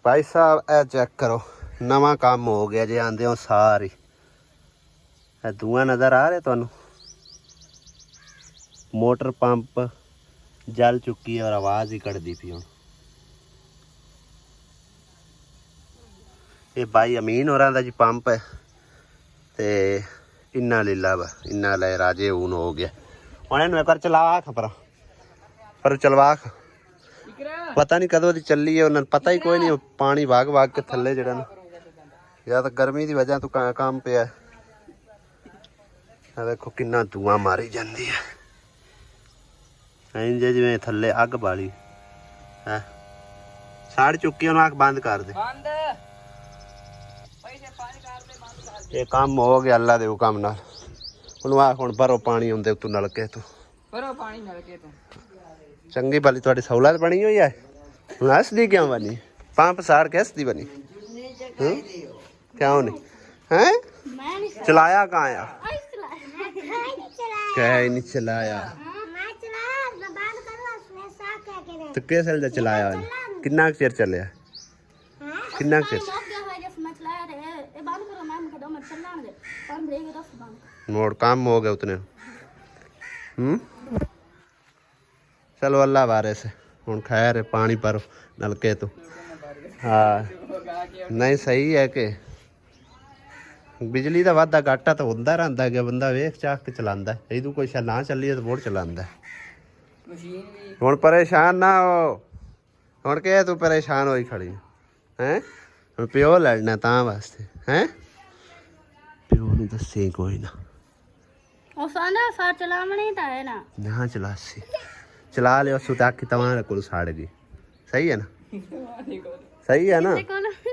भाई साहब ए चेक करो नवा काम हो गया जे आंदे हो सारी धुआं नज़र आ रहा तुहानू मोटर पंप जल चुकी है और आवाज़ ही कटदी पई हुण ये भाई अमीन होरां दा जी पंप है ते इन्ना लीला वा इन्ना ले राजे ऊन हो गया हुण इहनूं एक बार चला खपरा पर चलवा पता नहीं कदों दी चली है उन्हें पता ही कोई नहीं पानी वाग वाग के थले जड़ा ना या तो गर्मी की वजह तो काम पे देखो कितना धुआं मारी जाती है इंज जिवें थले अग बाली है साड़ चुकी उन्हें आख बंद कर दे ये काम हो गया अल्लाह दे हुकम नाल हुण आख हुण भरो पानी आउंदे उतों नलके तो भरो पानी नलके तो चंगी भली थोड़ी सहूलत बनी हुई है हुण हसदी क्यों बनी पंप साड़ के हसदी बनी क्यों नहीं हैं चलाया कहाँ है कह नहीं चलाया तो कैसे चलाया कितना चिर चलिया कितना चिर मोड़ काम हो गया उतने चलो अल्लाह बारे से हूँ खैर है पानी पर नलके तो हाँ नहीं सही है कि बिजली का वाधा घाटा तो होंदा रहता है बंदा वेख चाह के चलांदा है यदू कोई शायद ना चली तो बहुत चलांदा है हुण परेशान ना हो हुण के तू परेशान होई खड़ी हैं हुण प्यो लड़ना तां वास्ते हैं प्यो नूं दस्से कोई ना ना चलासी चला लियो सुता की तुम्हारे को साड़ गई सही है ना सही है ना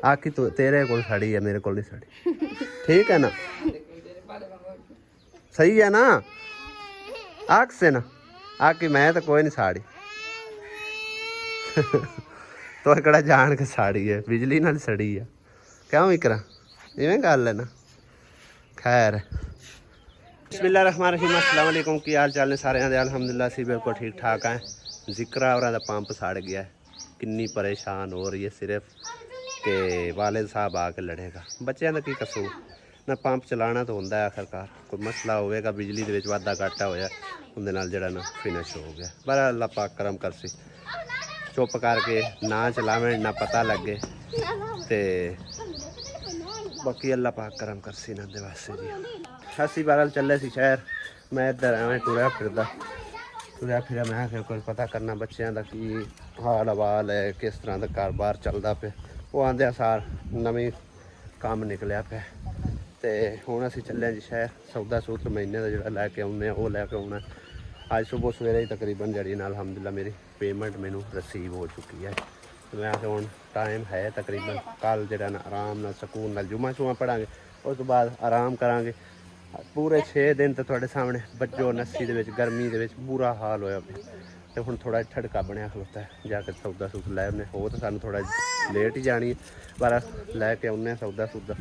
आखी तो तेरे को साड़ी है मेरे को नहीं साड़ी ठीक है ना सही है ना आख से ना आखी मैं तो कोई नहीं साड़ी तो कड़ा जान के साड़ी है बिजली नाल सड़ी है क्यों इकरा इवें गल है ना खैर बिस्मिल्लाहिर्रहमानिर्रहीम अस्सलाम वालेकुम की हाल चाल ने सारे अल्हम्दुलिल्लाह सी बिल्कुल ठीक ठाक है जिक्रा और पंप सड़ गया है किन्नी परेशान हो रही है सिर्फ के वालिद साहब आके लड़ेगा बच्चों का की कसूर ना पंप चलाना तो होंदा है आखिरकार कोई मसला होगा बिजली के वाधा घाटा होया उनके नाल जड़ा ना फिनिश हो गया पर अल्लाह पाक करम कर सी चुप करके ना चलावें ना पता लगे ते बाकी अल्लाह पाक करम कर सी इन्हां दे वास्ते जी अस्सी बारह चले सी शहर मैं इधर एवं टुरया फिर मैं आखिर कुछ पता करना बच्चों का की हाल हवाल है किस तरह का कारोबार चलता पे वो आंदे सार नवी काम निकलिया पे तो हुण असीं चले जी शहर सौदा सूत महीने का जो लैके आने वो लैके आना अज सुबह सवेरे ही तकरीबन जड़ी नाल अल्हम्दुलिल्लाह मेरी पेमेंट मैनू रिसीव हो चुकी है मैं आखिर हुण टाइम है तकरीबन कल जो ना आराम नाल सकून नाल जुम्मा शुमा पढ़ांगे उस तो बाद आराम करांगे पूरे 6 दिन तो थोड़े सामने बज्जो नस्सी दे विच गर्मी दे विच बुरा हाल होया पे तो हुण थोड़ा ठड़का बनया खलोता है जाके सौदा सूत लै आने हो तो सानू थोड़ा लेट ही जानी पर लैके आने सौदा सूदा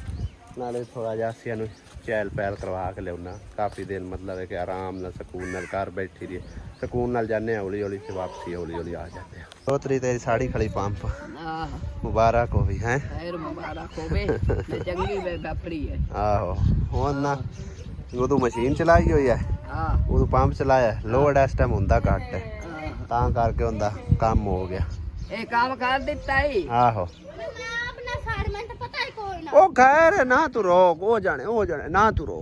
नाले थोड़ा जिहा असीं चैल पैल करवा के लिया काफ़ी दिन मतलब है कि आराम नाल सकून नाल घर बैठी रही सकून नाल जाने हौली हौली से वापसी हौली हौली आ जाते हैं दोतरी तेरी साड़ी खड़ी पंप मुबारक हो भी हैं आहो हो ना उदू मशीन चलाई हुई है उदू पंप चलाया लोड इस टाइम होंदा घट है तां करके उनदा काम हो गया ए काम कर दिता ही आहो ओ खैर है ना तू रो हो जाने ना तू रो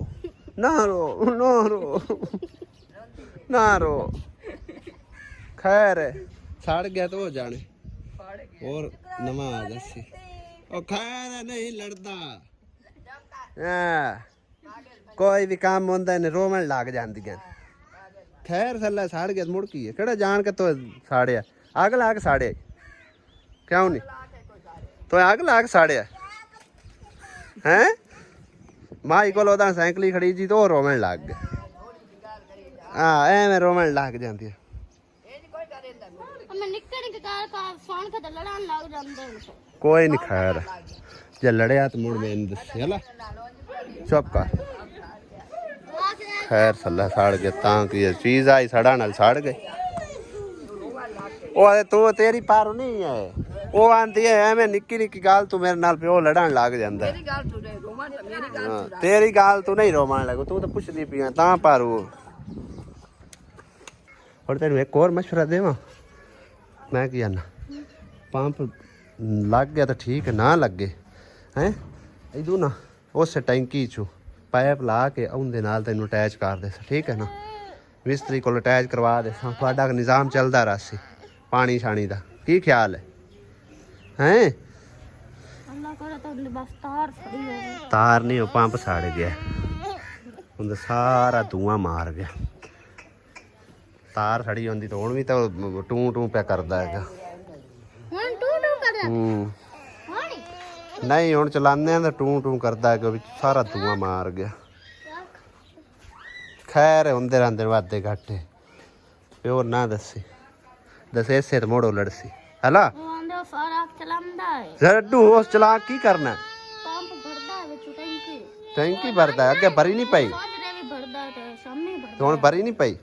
ना रो खैर सड़ गया तो हो जाने और नवा आ जैसी ओ खैर नहीं लड़दा कोई भी काम होंदा है रोवन लग जांदियां खैर थल्ले सड़ गया मुड़ की है केड़ा जान के तो साड़िया अग लाग साड़िया क्यों नहीं तो अग लाग साड़िया हैं माई को साइकिल ही खड़ी जी तो रोवन लग गया हाँ एवें रोवन लग जाती है कोई नहीं खैर जे लड़िया तो मुड़ मैंने दस है चुप कर खैर सला सड़ गए तां की चीज़ आई सड़ा नाल सड़ गई वो तू तेरी पार नहीं है ਉਹ ਆਂਦੀ ਹੈ ਐਵੇਂ ਨਿੱਕੀ ਨਿੱਕੀ ਗੱਲ ਤੂੰ ਮੇਰੇ ਨਾਲ ਪਿਓ ਲੜਨ ਲੱਗ ਜਾਂਦਾ ਮੇਰੀ ਗੱਲ ਤੂੰ ਨਹੀਂ ਰੋਮਨ ਮੇਰੀ ਗੱਲ ਹਾਂ, ਤੇਰੀ ਗੱਲ ਤੂੰ ਨਹੀਂ ਰੋਵਣ ਲੱਗੂ ਤੂੰ ਤਾਂ ਪੁੱਛਦੀ ਪਈਆਂ ਤਾਂ ਪਾਰੂ ਹੋਰ ਤੈਨੂੰ ਇੱਕ ਹੋਰ ਮਸ਼ਵਰਾ ਦੇਵਾਂ ਮੈਂ ਕੀ ਆਨਾ ਪੰਪ ਲੱਗ ਗਿਆ ਤਾਂ ਠੀਕ ਹੈ ਨਾ ਲੱਗੇ ਹੈ ਇਦੋਂ ਨਾ ਉਸ ਟੈਂਕੀ ਚੋਂ ਪਾਈਪ ਲਾ ਕੇ ਉਹਦੇ ਨਾਲ ਤੈਨੂੰ ਅਟੈਚ ਕਰ ਦੇ ਠੀਕ ਹੈ ਨਾ ਮਿਸਤਰੀ ਕੋਲ ਅਟੈਚ ਕਰਵਾ ਦੇ ਤੁਹਾਡਾ ਨਿਜ਼ਾਮ ਚੱਲਦਾ ਰਾਸੀ ਪਾਣੀ ਛਾਣੀ ਦਾ ਕੀ ਖਿਆਲ ਹੈ ਤਾਰ ਨਹੀਂ ਉਹ ਪੰਪ ਸੜ ਗਿਆ ਉਹਦਾ ਸਾਰਾ ਧੂਆਂ ਮਾਰ ਗਿਆ ਤਾਰ ਸੜੀ ਹੁੰਦੀ ਤਾਂ ਹੁਣ ਵੀ ਤਾਂ ਟੂ ਟੂ ਪਿਆ ਕਰਦਾ ਹੈਗਾ ਨਹੀਂ ਹੁਣ ਚਲਾਉਂਦੇ ਆ ਤਾਂ ਟੂ ਟੂ ਕਰਦਾ ਹੈਗਾ ਵਿੱਚ ਸਾਰਾ ਧੂਆਂ ਮਾਰ ਗਿਆ ਖੈਰ ਹੁੰਦੇ ਰਹਿੰਦੇ ਵਾਦੇ ਘਾਟੇ ਪਿਓ ਨਾ ਦੱਸੇ ਇਸੇ ਤੇ ਮੋੜੋ ਲੜਸੀ ਹਲਾ ਰੱਡੂ ਉਸ ਚਲਾ ਕੀ ਕਰਨਾ ਟੈਂਕੀ ਭਰਦਾ ਅੱਗੇ ਭਰੀ ਨਹੀਂ ਪਈ ਹੁਣ ਭਰੀ ਨਹੀਂ ਪਈ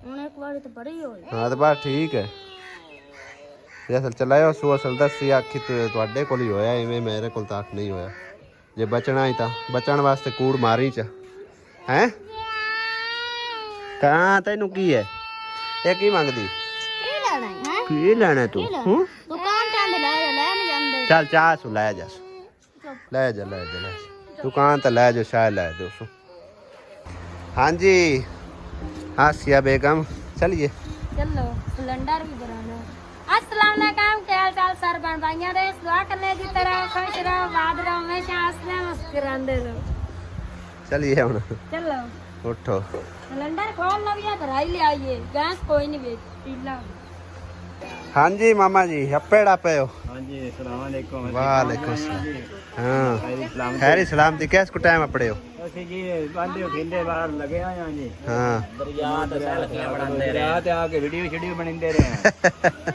ਹਾਂ ਤਾਂ ਬਸ ਠੀਕ ਹੈ ਜੇ ਅਸਲ ਚਲਾਇਆ ਸੋ ਅਸਲ ਦੱਸੀ ਆਖੀ ਤੁਹਾਡੇ ਕੋਲ ਹੀ ਹੋਇਆ ਐਵੇਂ ਮੇਰੇ ਕੋਲ ਤਾਂ ਨਹੀਂ ਹੋਇਆ ਜੇ ਬਚਣਾ ਹੀ ਤਾਂ ਬਚਣ ਵਾਸਤੇ ਕੂੜ ਮਾਰੀ ਚ ਹੈ ਕਾਂ ਤੈਨੂੰ ਕੀ ਹੈ ਇਹ ਕੀ ਮੰਗਦੀ ਕੀ ਲੈਣਾ ਤੂੰ ਚੱਲ ਚਾਹ ਸੂ ਲੈ ਜਾ ਦੁਕਾਨ ਤੇ ਲੈ ਜਾ ਸ਼ਾਇਦ ਲੈ ਦੋ ਹਾਂਜੀ आसिया बेगम चलिए चलो सिलेंडर भी भराना अस्सलाम वालेकुम क्या हाल चाल सर बन भाइयों रे दुआ करने की तरह खुश रहो बाद रहो हमेशा हंसते मुस्कुराते रहो चलिए हुन चलो उठो सिलेंडर खोल लो भैया भराई ले आइए गैस कोई नहीं बेच पीला हाँ जी मामा जी अपेड़ा पे हो हाँ जी अस्सलाम वालेकुम वालेकुम सलाम हाँ खैर सलाम दी कैस को टाइम अपड़े हो ਅਸੀਂ ਜੀ ਬਾਂਦੇ ਉਠਿੰਦੇ ਬਾਹਰ ਲੱਗੇ ਆਏ ਹਾਂ ਜੀ ਹਾਂ ਦਰਿਆ ਤੇ ਸੈਲਫੀਆਂ ਬਣਾਉਂਦੇ ਰਹੇ ਦਰਿਆ ਤੇ ਆ ਕੇ ਵੀਡੀਓ ਬਣਾਉਂਦੇ ਰਹੇ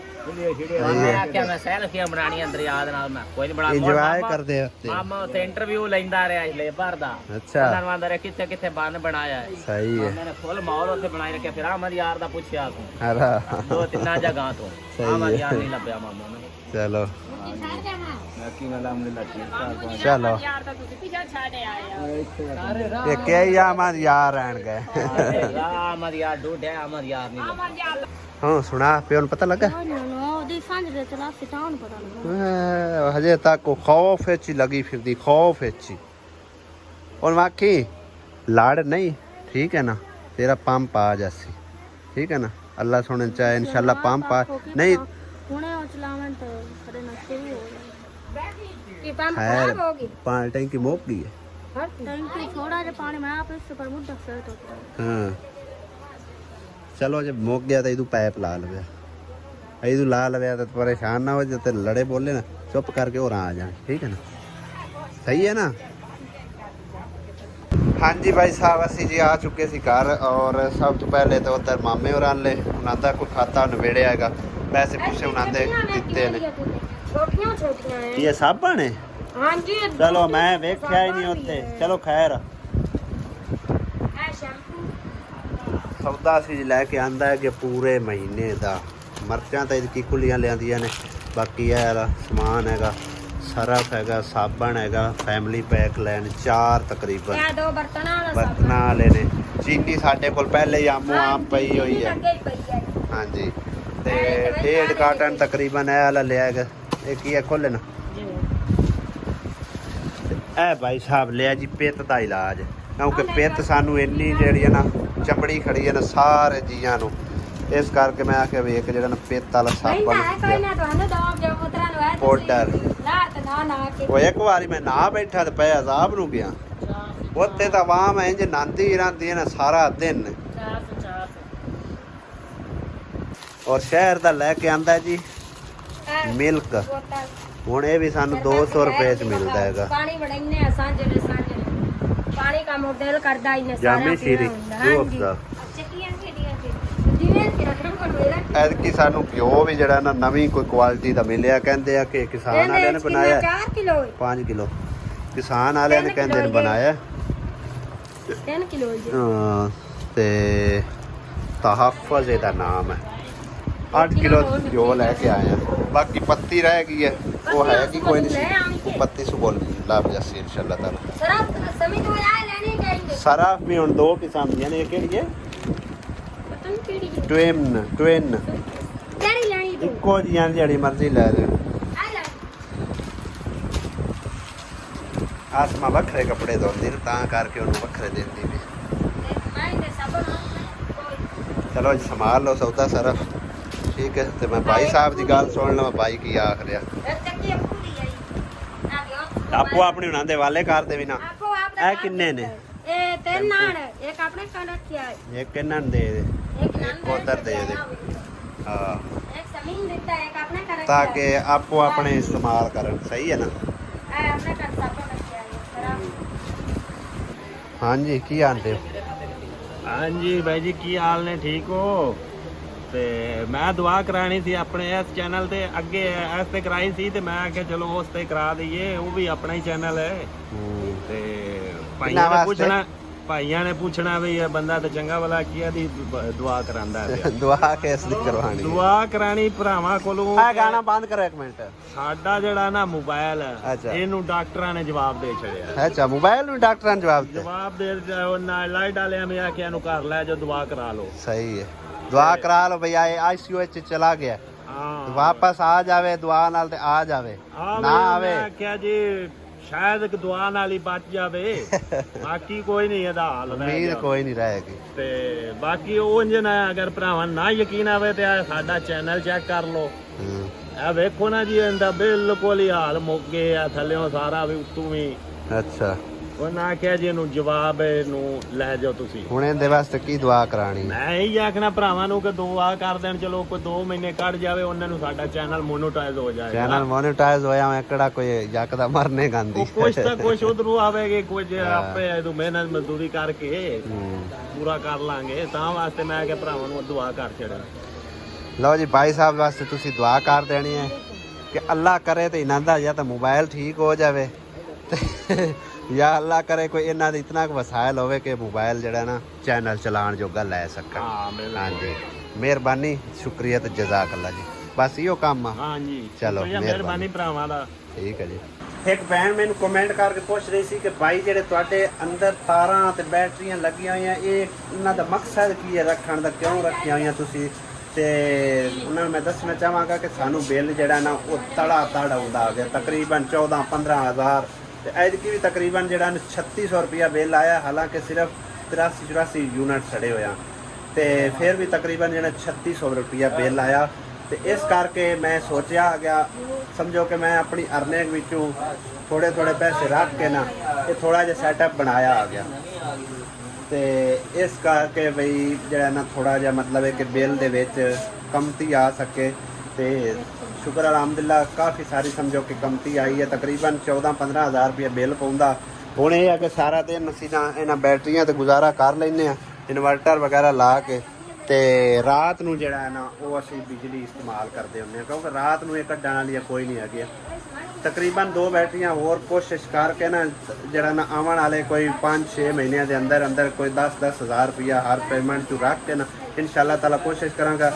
ਵੀਡੀਓ ਮੈਂ ਆਖਿਆ ਮੈਂ ਸੈਲਫੀਆਂ ਬਣਾਣੀਆਂ ਦਰਿਆ ਦੇ ਨਾਲ ਮੈਂ ਕੋਈ ਨਹੀਂ ਬਣਾ ਇੰਜੋਏ ਕਰਦੇ ਹੋ ਮਾਮਾ ਉੱਥੇ ਇੰਟਰਵਿਊ ਲੈਂਦਾ ਰਿਹਾ ਲੇਬਰ ਦਾ ਅੱਛਾ ਉਹਨਾਂ ਨੂੰ ਆਂਦਾ ਰਿਹਾ ਕਿੱਥੇ ਕਿੱਥੇ ਬੰਨ ਬਣਾਇਆ ਹੈ ਸਹੀ ਹੈ ਮੈंने ਫੁੱਲ ਮਾਹੌਲ ਉੱਥੇ ਬਣਾਈ ਰੱਖਿਆ ਫਿਰ ਆਮਦ ਯਾਰ ਦਾ ਪੁੱਛਿਆ ਤੂੰ ਹਰਾ ਦੋ ਤਿੰਨਾਂ ਜਗ੍ਹਾ ਤੋਂ ਆਮਦ ਯਾਰ ਨਹੀਂ ਲੱਭਿਆ ਮਾਮਾ ਨੂੰ ਚਲੋ ਬਾਕੀ ਅਲਹਮਦੁਲਿਲਾ ਚਲੋ यार तो तुझे पीछा छाड़े आया ਇਹ ਕਈ ਆਮਾਂ ਯਾਰ ਰਹਿਣ ਗਏ ਆਮਦ ਯਾਰ ਢੂਢਿਆ ਆਮਦ ਯਾਰ ਨਹੀਂ ਲੱਭਿਆ ਹਾਂ ਸੁਣਾ ਪਿਓ ਨੂੰ ਪਤਾ ਲੱਗਾ ਉਹਦੀ ਸਾਂਝ ਦੇ ਚਲਾ ਸਿਟਾਉਣ ਪਤਾ ਲੱਗਾ ਹਜੇ ਤੱਕ ਉਹ ਖੌਫ ਵਿੱਚ ਹੀ ਲੱਗੀ ਫਿਰਦੀ ਖੌਫ ਵਿੱਚ ਹੀ ਔਰ ਵਾਕੀ ਲਾੜ ਨਹੀਂ ਠੀਕ ਹੈ ਨਾ ਤੇਰਾ ਪੰਪ ਆ ਜਾਸੀ ਠੀਕ ਹੈ ਨਾ ਅੱਲਾ ਸੁਣਨ ਚਾਹੇ ਇਨਸ਼ਾਅੱਲਾ ਪੰਪ ਆ ਨਹੀਂ ਹੁਣੇ ਉਹ ਚਲਾਵਣ ਤੇ ਸਾਡੇ ਨਸ਼ੇ ਵੀ ਹੋ ਗਏ कि पंप खैर खराब होगी पानी टंकी मोक गई है टंकी थोड़ा जो पानी में आप इससे पर मुद्दा सेट होता है हाँ चलो जब मोक गया तो इधू पाइप ला लवे इधू ला लवे तो परेशान ना हो जब लड़े बोले ना चुप करके और आ जाए ठीक है ना सही है ना हाँ जी भाई साहब असी जी आ चुके सी घर और सब तो पहले तो उधर मामे और आन ले उन्होंने कोई खाता नवेड़े आएगा पैसे पूछे उन्होंने दिते ने छोटियां छोटियां हैं ये साबण है हां जी चलो मैं वेख्या ही नहीं होते चलो खैर सौदा सी लैके आंदा है कि पूरे महीने का मिर्चां तो इसकी खुलियां लियांदियां ने बाकी है समान हैगा सरफ हैगा साबण हैगा फैमिली पैक लैन 4 तकरीबन ये दो बर्तन बर्तनां वाले ने चीनी साडे कोल पहले ही आमो आम पई हुई है हाँ जी ते 1.5 कार्टन तकरीबन है वाला लिया है एक ही है खोले ना ए भाई साहब लिया जी पित्त का इलाज क्योंकि पित्त सानू इन्नी जी ना चमड़ी खड़ी है ना सारे जीआं नू इस करके मैं आख्या भी एक जरा पित्त वाला साबण पाउडर वो एक बारी मैं ना बैठा तो पे अजाब नू गया उत्थे तो आवाम इंज नांदी रहंदी है ना सारा दिन और शहर का लैके आंदा जी मिल्क ਹੁਣ ਇਹ ਵੀ ਸਾਨੂੰ 200 ਰੁਪਏ ਚ ਮਿਲਦਾ ਹੈਗਾ ਪਾਣੀ ਬਣਾਈਨੇ ਆ ਸਾਂਝੇ ਪਾਣੀ ਦਾ ਮੋਡਲ ਕਰਦਾ ਇਹਨੇ ਸਾਰਾ ਜਾਮੀ ਸ਼ੀਰੀ ਜੂਸ ਦਾ ਚੱਕੀਆਂ ਕਿਹੜੀਆਂ ਜਿਵੇਂ ਕਿ ਰੱਖਣ ਕੋਲ ਮੇਰਾ ਐਤਕੀ ਸਾਨੂੰ ਘਿਓ ਵੀ ਜਿਹੜਾ ਨਾ ਨਵੀਂ ਕੋਈ ਕੁਆਲਿਟੀ ਦਾ ਮਿਲਿਆ ਕਹਿੰਦੇ ਆ ਕਿ ਕਿਸਾਨ ਵਾਲਿਆਂ ਨੇ ਬਣਾਇਆ 4 ਕਿਲੋ 5 ਕਿਲੋ ਕਿਸਾਨ ਵਾਲਿਆਂ ਨੇ ਕਹਿੰਦੇ ਨੇ ਬਣਾਇਆ 3 ਕਿਲੋ ਜੀ ਤੇ ਤਹਫਜ਼ ਇਹਦਾ ਨਾਮ ਹੈ 8 ਕਿਲੋ ਘਿਓ ਲੈ ਕੇ ਆਏ ਆ बाकी पत्ती रहेगी है वो है कि कोई नहीं वो पत्ती से बोल लाभ जैसी इंशाल्लाह ताला सरफ समी तो आए लेने कहेंगे सरफ भी हुन 2 किस्म यानी केड़ी है पता नहीं केड़ी है ट्विन केड़ी लेनी तू इको जियां जेड़ी मर्जी ले ले आ ले आसमा वखरे कपड़े धोंदी ता करके उन्हें वखरे देंदी भी मैं ने सब चलो जी संभाल लो सौदा सरफ ठीक है तो मैं भाई साहब की गल सुन लवां भाई की आख रहा ਚੱਕੀ ਪੂਰੀ ਆਈ आपो अपनी उन्हां दे वाले कर दे भी ना ਆਪੋ ਆਪ ਇਹ ਕਿੰਨੇ ਨੇ ਇਹ ਤਿੰਨ ਨਾਨ ਇੱਕ ਆਪਣੇ ਕੋਲ ਰੱਖਿਆ ਹੈ एक किन्ना दे दे एक उधर दे दे हाँ ਇੱਕ ਜ਼ਮੀਨ ਦਿੱਤਾ ਹੈ ਇੱਕ ਆਪਣੇ ਘਰ ताकि आपो अपने इस्तेमाल करन सही है ना ਹੈ ਆਪਣੇ ਘਰ ਸਾਬਣ ਰੱਖਿਆ ਹੈ ਸਰਫ हाँ जी की आंदे हो हाँ जी भाई जी की हाल ने ठीक हो ਤੇ ਮੈਂ ਦੁਆ ਕਰਾਣੀ ਸੀ ਆਪਣੇ ਇਸ ਚੈਨਲ ਤੇ ਅੱਗੇ ਇਸ ਤੇ ਕਰਾਈ ਸੀ ਤੇ ਮੈਂ ਆਖਿਆ ਚਲੋ ਉਸ ਤੇ ਕਰਾ ਦਈਏ ਉਹ ਵੀ ਆਪਣਾ ਹੀ ਚੈਨਲ ਹੈ ਤੇ ਭਾਈਆਂ ਨੇ ਪੁੱਛਣਾ ਵੀ ਇਹ ਬੰਦਾ ਤੇ ਚੰਗਾ ਭਲਾ ਕੀ ਦੀ ਦੁਆ ਕਰਾਂਦਾ ਹੈ दुआ किस दी करवानी ਦੁਆ ਕਰਾਣੀ ਭਰਾਵਾਂ ਕੋਲੋਂ आ गाना बंद करो एक मिनट ਸਾਡਾ ਜਿਹੜਾ ਨਾ ਮੋਬਾਈਲ ਹੈ ਅੱਛਾ। ਇਹਨੂੰ ਡਾਕਟਰਾਂ ਨੇ ਜਵਾਬ ਦੇ ਛੜਿਆ अच्छा मोबाइल नु डॉक्टर ने जवाब दे ਜਵਾਬ ਦੇ ਨਾ ਲਾਈਟ ਵਾਲਿਆਂ ਨੇ ਆਖਿਆ ਇਹਨੂੰ ਘਰ ਲੈ ਜਾ ਦੁਆ ਕਰਾ ਲਓ सही है दुआ करा लो भैया आईसीयू च चला गया ਹਾਂ वापस आ जावे दुआ नाल ते आ जावे ना आवे ਮੈਂ ਆਖਿਆ ਜੀ ਸ਼ਾਇਦ ਇੱਕ ਦੁਆ ਨਾਲ ਹੀ ਬਚ ਜਾਵੇ ਬਾਕੀ ਕੋਈ ਨਹੀਂ ਇਹਦਾ ਹਾਲ ਰਹਿ उम्मीद ਗਿਆ कोई नहीं रहेगी ਤੇ ਬਾਕੀ ਉਹ ਇੰਜ ਨਾ ਅਗਰ ਭਰਾਵਾਂ ਨਾ ਯਕੀਨ ਆਵੇ ਤੇ ਆਹ ਸਾਡਾ ਚੈਨਲ ਚੈੱਕ ਕਰ ਲਓ ਇਹ ਵੇਖੋ ਨਾ ਜੀ ਇਹਦਾ ਬਿਲਕੁਲ ਹੀ ਹਾਲ ਮੁੱਕ ਗਏ ਆ ਥੱਲਿਓਂ ਸਾਰਾ ਵੀ ਉੱਤੋਂ ਵੀ अच्छा ਉਹਨਾਂ ਆਖਿਆ ਜੀ ਇਹਨੂੰ ਜਵਾਬ ਇਹਨੂੰ ਲੈ ਜਾਓ ਤੁਸੀਂ हुण इहदे वास्ते की दुआ करानी ਮੈਂ ਇਹੀ ਆਖਣਾ ਭਰਾਵਾਂ ਨੂੰ ਕਿ ਦੁਆ ਕਰ ਦੇਣ ਚਲੋ ਕੋਈ 2 ਮਹੀਨੇ ਕੱਢ ਜਾਵੇ ਉਹਨਾਂ ਨੂੰ ਸਾਡਾ ਚੈਨਲ ਮੋਨੋਟਾਈਜ਼ ਹੋ ਜਾਏਗਾ चैनल मोनेटाइज होया मैं एकड़ा कोई यकदा मरने गांधी ਕੁਛ ਤਾਂ ਕੁਛ ਉਧਰੋਂ ਆਵੇਗੀ ਕੁਝ ਆਪੇ ਇਹਨੂੰ ਮਿਹਨਤ ਮਜ਼ਦੂਰੀ ਕਰਕੇ ਪੂਰਾ ਕਰ ਲਾਂਗੇ ਤਾਂ ਵਾਸਤੇ ਮੈਂ ਕਿ ਭਰਾਵਾਂ ਨੂੰ ਦੁਆ ਕਰ ਛੜਿਆ ਲਓ ਜੀ ਭਾਈ ਸਾਹਿਬ ਵਾਸਤੇ ਤੁਸੀਂ ਦੁਆ ਕਰ ਦੇਣੀ ਹੈ ਕਿ ਅੱਲਾ ਕਰੇ ਤੇ ਇਹਨਾਂ ਦਾ ਜਾਂ ਤਾਂ ਮੋਬਾਈਲ ਠੀਕ ਹੋ ਜਾਵੇ ਜਾਂ ਅੱਲਾ ਕਰੇ ਕੋਈ ਇਹਨਾਂ ਦੇ ਇਤਨਾ ਕੁ ਵਸਾਇਲ ਹੋਵੇ ਕਿ ਮੋਬਾਈਲ ਜਿਹੜਾ ਨਾ ਚੈਨਲ ਚਲਾਉਣ ਜੋਗਾ ਲੈ ਸਕਣ ਹਾਂ ਬਿਲਕੁਲ ਹਾਂਜੀ ਮਿਹਰਬਾਨੀ ਸ਼ੁਕਰੀਆ ਤੇ ਜਜ਼ਾਕ ਅੱਲਾ ਜੀ ਬਸ ਇਹੋ ਕੰਮ ਆ ਹਾਂਜੀ ਚਲੋ, ਮਿਹਰਬਾਨੀ ਭਰਾਵਾਂ ਦਾ ਠੀਕ ਹੈ ਜੀ ਇੱਕ ਭੈਣ ਮੈਨੂੰ ਕਮੈਂਟ ਕਰਕੇ ਪੁੱਛ ਰਹੀ ਸੀ ਕਿ ਭਾਈ ਜਿਹੜੇ ਤੁਹਾਡੇ ਅੰਦਰ ਤਾਰਾਂ ਤੇ ਬੈਟਰੀਆਂ ਲੱਗੀਆਂ ਹੋਈਆਂ ਇਹ ਇਹਨਾਂ ਦਾ ਮਕਸਦ ਕੀ ਹੈ ਰੱਖਣ ਦਾ ਕਿਉਂ ਰੱਖੀਆਂ ਹੋਈਆਂ ਤੁਸੀਂ ਤੇ ਉਹਨਾਂ ਨੂੰ ਮੈਂ ਦੱਸਣਾ ਚਾਹਾਂਗਾ ਕਿ ਸਾਨੂੰ ਬਿੱਲ ਜਿਹੜਾ ਨਾ ਉਹ ਤੜਾ ਆਉਂਦਾ ਆ ਗਿਆ ਤਕਰੀਬਨ 14-15 ਤੇ ਐਤਕੀ ਵੀ ਤਕਰੀਬਨ ਜਿਹੜਾ 3600 ਰੁਪਇਆ ਬਿੱਲ ਆਇਆ ਹਾਲਾਂਕਿ ਸਿਰਫ 83-84 ਯੂਨਿਟ ਸੜੇ ਹੋਇਆ ਤੇ ਫਿਰ ਵੀ ਤਕਰੀਬਨ ਜਿਹੜਾ 3600 ਰੁਪਇਆ ਬਿੱਲ ਆਇਆ ਤੇ ਇਸ ਕਰਕੇ ਮੈਂ ਸੋਚਿਆ ਗਿਆ ਸਮਝੋ ਕਿ ਮੈਂ ਆਪਣੀ ਅਰਨਿੰਗ ਵਿੱਚੋਂ ਥੋੜੇ ਪੈਸੇ ਰੱਖ ਕੇ ਨਾ ਇਹ ਥੋੜਾ ਜਿਹਾ ਸੈਟਅਪ ਬਣਾਇਆ ਆ ਗਿਆ ਤੇ ਇਸ ਕਰਕੇ ਬਈ ਜਿਹੜਾ ਨਾ ਥੋੜਾ ਜਿਹਾ ਮਤਲਬ ਹੈ ਕਿ ਬਿੱਲ ਦੇ ਵਿੱਚ ਕਮਤੀ ਆ ਸਕੇ ਤੇ ਸ਼ੁਕਰ ਅਲਹਮਦੁਲਿਲਾ ਕਾਫੀ ਸਾਰੀ ਸਮਝੋ ਕਿ ਕਮਤੀ ਆਈ ਹੈ ਤਕਰੀਬਨ 14-15 ਹਜ਼ਾਰ ਰੁਪਏ ਬਿੱਲ ਪਾਉਂਦਾ ਹੁਣ ਇਹ ਆ ਕਿ ਸਾਰਾ ਦਿਨ ਅਸੀਂ ਨਾ ਇਹਨਾਂ ਬੈਟਰੀਆਂ ਤੇ ਗੁਜ਼ਾਰਾ ਕਰ ਲੈਂਦੇ ਆ ਇਨਵਰਟਰ ਵਗੈਰਾ ਲਾ ਕੇ ਤੇ ਰਾਤ ਨੂੰ ਜਿਹੜਾ ਹੈ ਨਾ ਉਹ ਅਸੀਂ ਬਿਜਲੀ ਇਸਤੇਮਾਲ ਕਰਦੇ ਹੁੰਦੇ ਆ ਕਿਉਂਕਿ ਰਾਤ ਨੂੰ ਇਹ ਕੱਢਣ ਵਾਲੀ ਕੋਈ ਨਹੀਂ ਹੈਗੀ ਤਕਰੀਬਨ 2 ਬੈਟਰੀਆਂ ਹੋਰ ਕੋਸ਼ਿਸ਼ ਕਰਕੇ ਨਾ ਜਿਹੜਾ ਨਾ ਆਉਣ ਵਾਲੇ ਕੋਈ 5-6 ਮਹੀਨਿਆਂ ਦੇ ਅੰਦਰ ਕੋਈ 10-10 ਹਜ਼ਾਰ ਰੁਪਇਆ ਹਰ ਪੇਮੈਂਟ ਤੋਂ ਰੱਖ ਕੇ ਨਾ ਇਨਸ਼ਾਅੱਲਾ ਤਾਲਾ ਕੋਸ਼ਿਸ਼ ਕਰਾਂਗਾ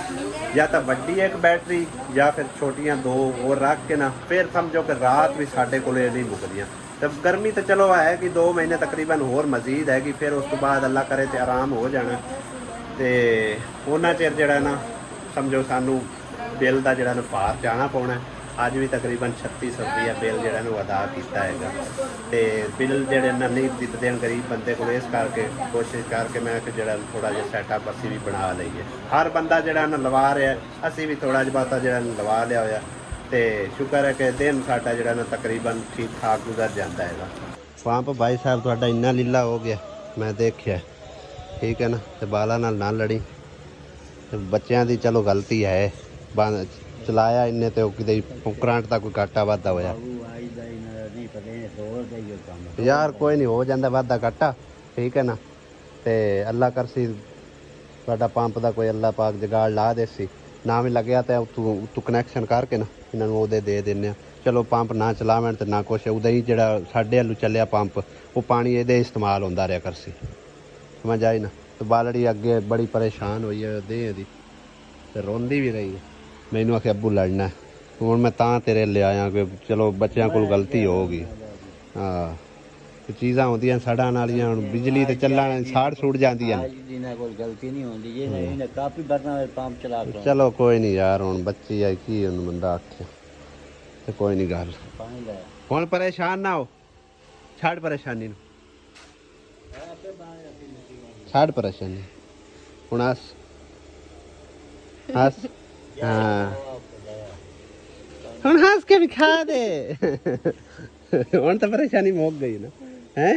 ਜਾਂ ਤਾਂ ਵੱਡੀ ਇੱਕ ਬੈਟਰੀ ਜਾਂ ਫਿਰ ਛੋਟੀਆਂ 2 ਹੋਰ ਰੱਖ ਕੇ ਨਾ ਫਿਰ ਸਮਝੋ ਕਿ ਰਾਤ ਵੀ ਸਾਡੇ ਕੋਲੇ ਨਹੀਂ ਮੁੱਕਦੀਆਂ ਤੇ ਗਰਮੀ ਤਾਂ ਚਲੋ ਹੈ ਕਿ 2 ਮਹੀਨੇ ਤਕਰੀਬਨ ਹੋਰ ਮਜ਼ੀਦ ਹੈਗੀ ਫਿਰ ਉਸ ਤੋਂ ਬਾਅਦ ਅੱਲਾ ਕਰੇ ਤੇ ਆਰਾਮ ਹੋ ਜਾਣਾ ਤੇ ਉਹਨਾਂ ਚਿਰ ਜਿਹੜਾ ਨਾ ਸਮਝੋ ਸਾਨੂੰ ਬਿੱਲ ਦਾ ਜਿਹੜਾ ਨਾ ਭਾਰ ਜਾਣਾ ਪਾਉਣਾ ਅੱਜ ਵੀ ਤਕਰੀਬਨ 3600 ਰੁਪਇਆ ਬਿੱਲ ਜਿਹੜਾ ਨੂੰ ਅਦਾ ਕੀਤਾ ਹੈਗਾ ਤੇ ਬਿੱਲ ਜਿਹੜੇ ਨਾ ਨਹੀਂ ਦਿੱਤੇ ਹਨ ਗਰੀਬ ਬੰਦੇ ਕੋਲ ਇਸ ਕਰਕੇ ਕੋਸ਼ਿਸ਼ ਕਰਕੇ ਮੈਂ ਕਿ ਜਿਹੜਾ ਥੋੜਾ ਜਿਹਾ ਸੈਟਅਪ ਅਸੀਂ ਵੀ ਬਣਾ ਲਈਏ ਹਰ ਬੰਦਾ ਜਿਹੜਾ ਨਾ ਲਵਾ ਰਿਹਾ ਅਸੀਂ ਵੀ ਥੋੜਾ ਜਿਹਾ ਬਾਤਾ ਜਿਹੜਾ ਲਵਾ ਲਿਆ ਹੋਇਆ ਤੇ ਸ਼ੁਕਰ ਹੈ ਕਿ ਦਿਨ ਸਾਡਾ ਜਿਹੜਾ ਨਾ ਤਕਰੀਬਨ ਠੀਕ ਠਾਕ ਗੁਜ਼ਰ ਜਾਂਦਾ ਹੈਗਾ ਪੰਪ ਭਾਈ ਸਾਹਿਬ ਤੁਹਾਡਾ ਇੰਨਾ ਲੀਲਾ ਹੋ ਗਿਆ ਮੈਂ ਦੇਖਿਆ ਠੀਕ ਹੈ ਨਾ ਤੇ ਬਾਲਾਂ ਨਾਲ ਨਾ ਲੜੀ ਤੇ ਬੱਚਿਆਂ ਦੀ ਚਲੋ ਗਲਤੀ ਹੈ ਬੰਦ ਚਲਾਇਆ ਇੰਨੇ ਤੇ ਉਹ ਕਿਤੇ ਕਰੰਟ ਦਾ ਕੋਈ ਘਾਟਾ ਵਾਧਾ ਹੋਇਆ ਯਾਰ ਕੋਈ ਨਹੀਂ ਹੋ ਜਾਂਦਾ ਵਾਧਾ ਘਾਟਾ ਠੀਕ ਹੈ ਨਾ ਤੇ ਅੱਲਾ ਕਰਸੀ ਤੁਹਾਡਾ ਪੰਪ ਦਾ ਕੋਈ ਅੱਲਾ ਪਾਕ ਜਗਾੜ ਲਾ ਦੇ ਸੀ ਨਾ ਵੀ ਲੱਗਿਆ ਤੇ ਉੱਤੋਂ ਕਨੈਕਸ਼ਨ ਕਰਕੇ ਨਾ ਇਹਨਾਂ ਨੂੰ ਉਹਦੇ ਦੇ ਦਿੰਦੇ ਆ ਚਲੋ ਪੰਪ ਨਾ ਚਲਾਵਣ ਤੇ ਨਾ ਕੁਛ ਉਹਦਾ ਹੀ ਜਿਹੜਾ ਸਾਡੇ ਵੱਲੋਂ ਚੱਲਿਆ ਪੰਪ ਉਹ ਪਾਣੀ ਇਹਦੇ ਇਸਤੇਮਾਲ ਹੁੰਦਾ ਰਿਹਾ ਕਰਸੀ ਸਮਝ ਆਈ ਨਾ ਤੇ ਬਾਲੜੀ ਅੱਗੇ ਬੜੀ ਪਰੇਸ਼ਾਨ ਹੋਈ ਹੈ ਦੇ ਇਹਦੀ ਤੇ ਰੋਂਦੀ ਵੀ ਰਹੀ ਹੈ ਮੈਨੂੰ ਆਖਿਆ ਅੱਬੂ ਲੜਨਾ ਹੁਣ ਮੈਂ ਤਾਂ ਤੇਰੇ ਲਿਆਇਆ ਕਿ ਚਲੋ ਬੱਚਿਆਂ ਕੋਲ ਗਲਤੀ ਹੋ ਗਈ। ਹਾਂ ਤੇ ਚੀਜ਼ਾਂ ਹੁੰਦੀਆਂ ਸੜਾਂ ਵਾਲੀਆਂ, ਹੁਣ ਬਿਜਲੀ ਤੇ ਚੱਲਣ ਸਾੜ ਸੁੱਟ ਜਾਂਦੀਆਂ ਨੇ। ਜਿਨ੍ਹਾਂ ਕੋਲ ਗਲਤੀ ਨਹੀਂ ਹੁੰਦੀ ਜੇ ਇਹਨੇ ਕਾਫੀ ਬਰਨਾ ਪੰਪ ਚਲਾ ਕੇ ਚਲੋ ਕੋਈ ਨਹੀਂ ਯਾਰ, ਹੁਣ ਬੱਚੀ ਆ ਕੀ ਉਹਨੂੰ ਬੰਦਾ ਆਖੇ ਤੇ ਕੋਈ ਨਹੀਂ ਗੱਲ। ਪਾਣੀ ਲੈ ਹੁਣ ਪਰੇਸ਼ਾਨ ਨਾ ਹੋ, ਛੱਡ ਪਰੇਸ਼ਾਨੀ ਨੂੰ, ਛੱਡ ਪਰੇਸ਼ਾਨੀ। ਹੁਣ ਹੱਸ ਹੱਸ, ਹਾਂ ਹੁਣ ਹੱਸ ਕੇ ਵਿਖਾ ਦੇ। ਹੁਣ ਤਾਂ ਪਰੇਸ਼ਾਨੀ ਮੁੱਕ ਗਈ ਨਾ, ਹੈ?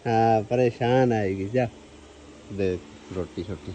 हाँ परेशान आएगी जा दे रोटी छोटी।